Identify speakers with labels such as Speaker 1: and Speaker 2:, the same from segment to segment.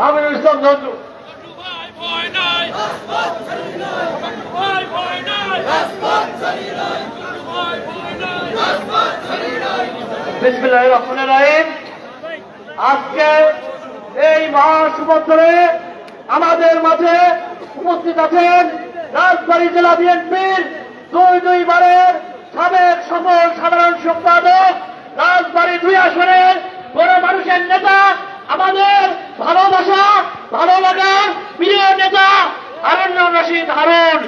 Speaker 1: আমিনুল ইসলাম ঝন্টু। বিসমিল্লাহির রহমানির রহিম। আজকে এই মহাসমাবেশে আমাদের মাঝে উপস্থিত আছেন রাজবাড়ী জেলা বিএনপির দুই বারের সাবেক সফল সাধারণ সম্পাদক, রাজবাড়ী 2 আসনের বড় মানুষের নেতা, আমাদের ভালোবাসা ভালো লাগার প্রিয় নেতা হারুনুর রশিদ হারুন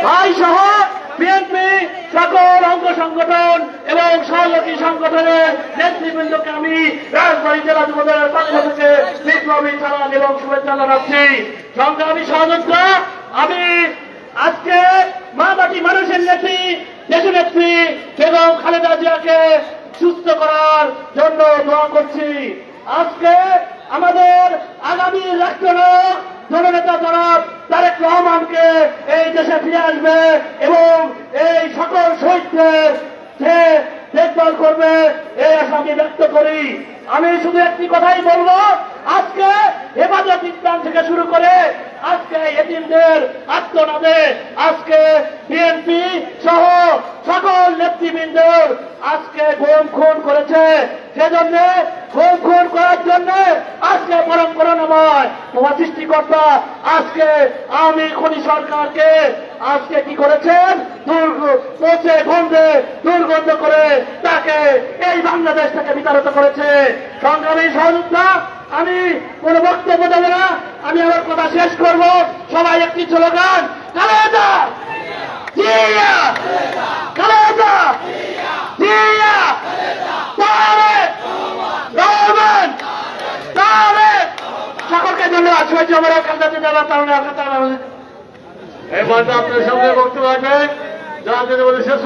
Speaker 1: ভাই সহ বিএনপি সকল অঙ্গ সংগঠন এবং সহযোগী সংগঠনের নেতৃবৃন্দকে আমি রাজবাড়ী জেলা যুবদলের পক্ষ থেকে বিপ্লবী সালাম এবং শুভেচ্ছা জানাচ্ছি। সংগ্রামী সহযোদ্ধা, আমি আজকে মা মাটি মানুষের নেত্রী দেশনেত্রী বেগম খালেদা জিয়াকে সুস্থ করার জন্য দোয়া করছি। আজকে আমাদের আগামী রাষ্ট্রনায়ক জননেতা জনাব তারেক রহমানকে এই দেশে ফিরে আসবে এবং এই সকল শহীদদের সে দেখভাল করবে, এই আশা আমি ব্যক্ত করি। আমি শুধু একটি কথাই বলবো, আজকে হেফাজত ইসলাম থেকে শুরু করে আজকে এতিমদের আত্মনাদে আজকে বিএনপি সহ সকল নেতৃবৃন্দ আজকে গুম খুন করেছে। সেজন্য গুম খুন করার জন্য আজকে পরম করুণাময় মহা সৃষ্টিকর্তা আজকে আওয়ামী খনি সরকারকে আজকে কি করেছেন, পচে গন্ধে দুর্গন্ধ করে তাকে এই বাংলাদেশ থেকে বিতাড়িত করেছে। সংগ্রামী সহযোদ্ধা, আমি কোন বক্তব্য দেব না, আমি আমার কথা শেষ করব। সবাই একটি স্লোগান, খালেদা জিয়া, খালেদা জিয়া, তারেক রহমান, তারেক। সকলকে ধন্যবাদ। সবাই আমরা কান্দাতে যাওয়ার কারণে এই মাঝে আপনার সামনে বক্তব্য রাখবেন জাতীয় শেষ